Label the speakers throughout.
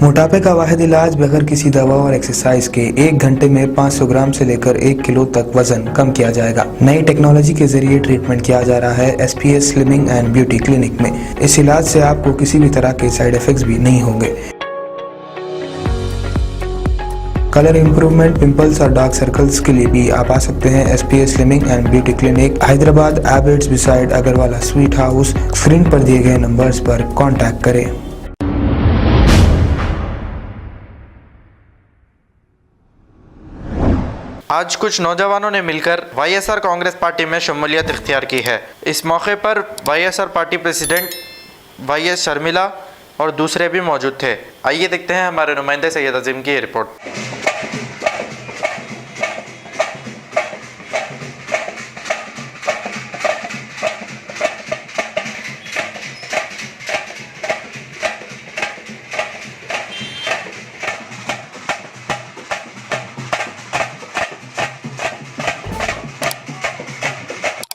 Speaker 1: मोटापे का वाहिद इलाज बगैर किसी दवा और एक्सरसाइज के 1 घंटे में 500 ग्राम से लेकर 1 किलो तक वजन कम किया जाएगा। नई टेक्नोलॉजी के जरिए ट्रीटमेंट किया जा रहा है SPS slimming and beauty clinic में। इस इलाज से आपको किसी भी तरह के साइड इफेक्ट्स भी नहीं होंगे। कलर इंप्रूवमेंट, पिंपल्स और डार्क सर्कल्स के लिए भी आप आ सकते हैं SPS slimming and beauty clinic, Hyderabad, Abids beside Agarwala sweet house. Screen पर दिए गए नंबर्स पर कॉन्टैक्ट करें।
Speaker 2: आज कुछ नौजवानों ने मिलकर YSR कांग्रेस पार्टी में शमूलियत इख्तियार की है। इस मौके पर YSR party president YS Sharmila और दूसरे भी मौजूद थे। आइए देखते हैं हमारे नुमाइंदे सैयद अजीम की रिपोर्ट।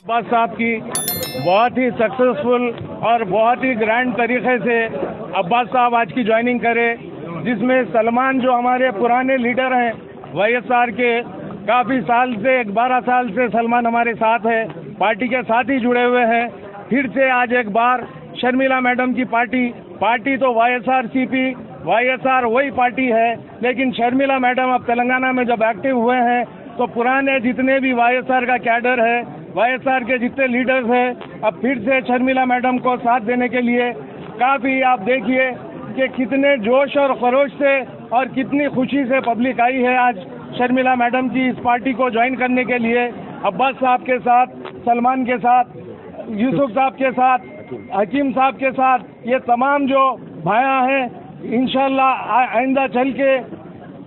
Speaker 3: अब्बास साहब की बहुत ही सक्सेसफुल और बहुत ही ग्रैंड तरीके से अब्बास साहब आज की ज्वाइनिंग करे, जिसमें सलमान जो हमारे पुराने लीडर हैं YSR के, काफ़ी साल से 12 साल से सलमान हमारे साथ है, पार्टी के साथ ही जुड़े हुए हैं। फिर से आज एक बार शर्मिला मैडम की पार्टी तो YSRCP YSR वही पार्टी है, लेकिन शर्मिला मैडम अब तेलंगाना में जब एक्टिव हुए हैं तो पुराने जितने भी YSR का कैडर है, YSR के जितने लीडर्स हैं, अब फिर से शर्मिला मैडम को साथ देने के लिए काफ़ी आप देखिए कि कितने जोश और खरोश से और कितनी खुशी से पब्लिक आई है आज शर्मिला मैडम की इस पार्टी को ज्वाइन करने के लिए। अब्बास साहब के साथ, सलमान के साथ, यूसुफ साहब के साथ, हकीम साहब के साथ, ये तमाम जो भाया हैं, इंशाल्लाह आइंदा चल के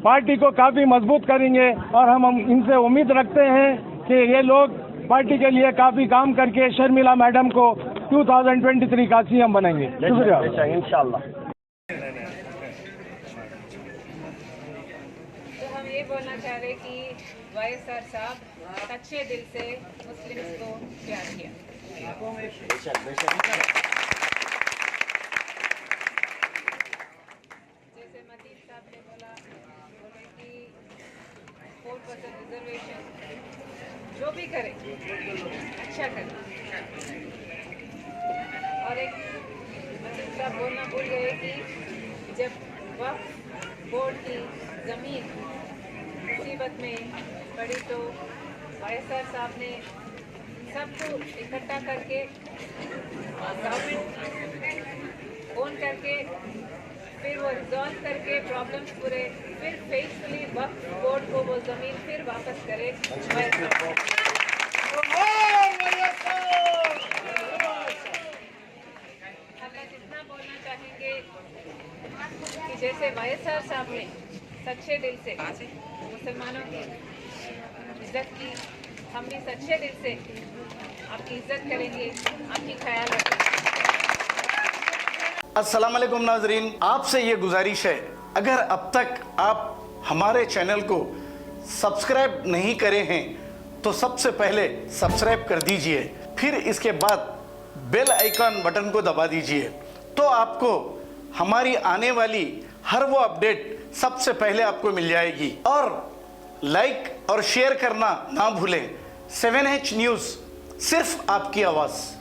Speaker 3: पार्टी को काफ़ी मजबूत करेंगे और हम इनसे उम्मीद रखते हैं कि ये लोग पार्टी के लिए काफ़ी काम करके शर्मिला मैडम को 2023 का CM बनाएंगे। शुक्रिया। इंशाल्लाह।
Speaker 4: तो हम ये बोलना चाह रहे कि YSR साहब सच्चे दिल से मुस्लिम्स को प्यार किया। जैसे मतीन साहब ने बोला कि 4% रिजर्वेशन जो भी करे अच्छा करे। और एक मतीन साहब बोलना भूल गए कि जब वक्फ बोर्ड की ज़मीन मुसीबत में पड़ी तो YSR साहब ने सबको इकट्ठा करके गवर्नमेंट ओन करके फिर वो रिजॉल्व करके प्रॉब्लम्स पूरे फिर फेसफुली वक्फ बोर्ड को वो ज़मीन फिर वापस करे। हमें जितना बोलना चाहेंगे कि जैसे YSR साहब ने सच्चे दिल से मुसलमानों की इज्जत की, हम भी सच्चे दिल से आपकी इज्जत करेंगे, आपकी ख्याल रखेंगे।
Speaker 5: अस्सलाम वालेकुम नाजरीन, आपसे ये गुजारिश है, अगर अब तक आप हमारे चैनल को सब्सक्राइब नहीं करे हैं तो सबसे पहले सब्सक्राइब कर दीजिए, फिर इसके बाद बेल आइकन बटन को दबा दीजिए, तो आपको हमारी आने वाली हर वो अपडेट सबसे पहले आपको मिल जाएगी। और लाइक और शेयर करना ना भूलें। 7H न्यूज़, सिर्फ आपकी आवाज़।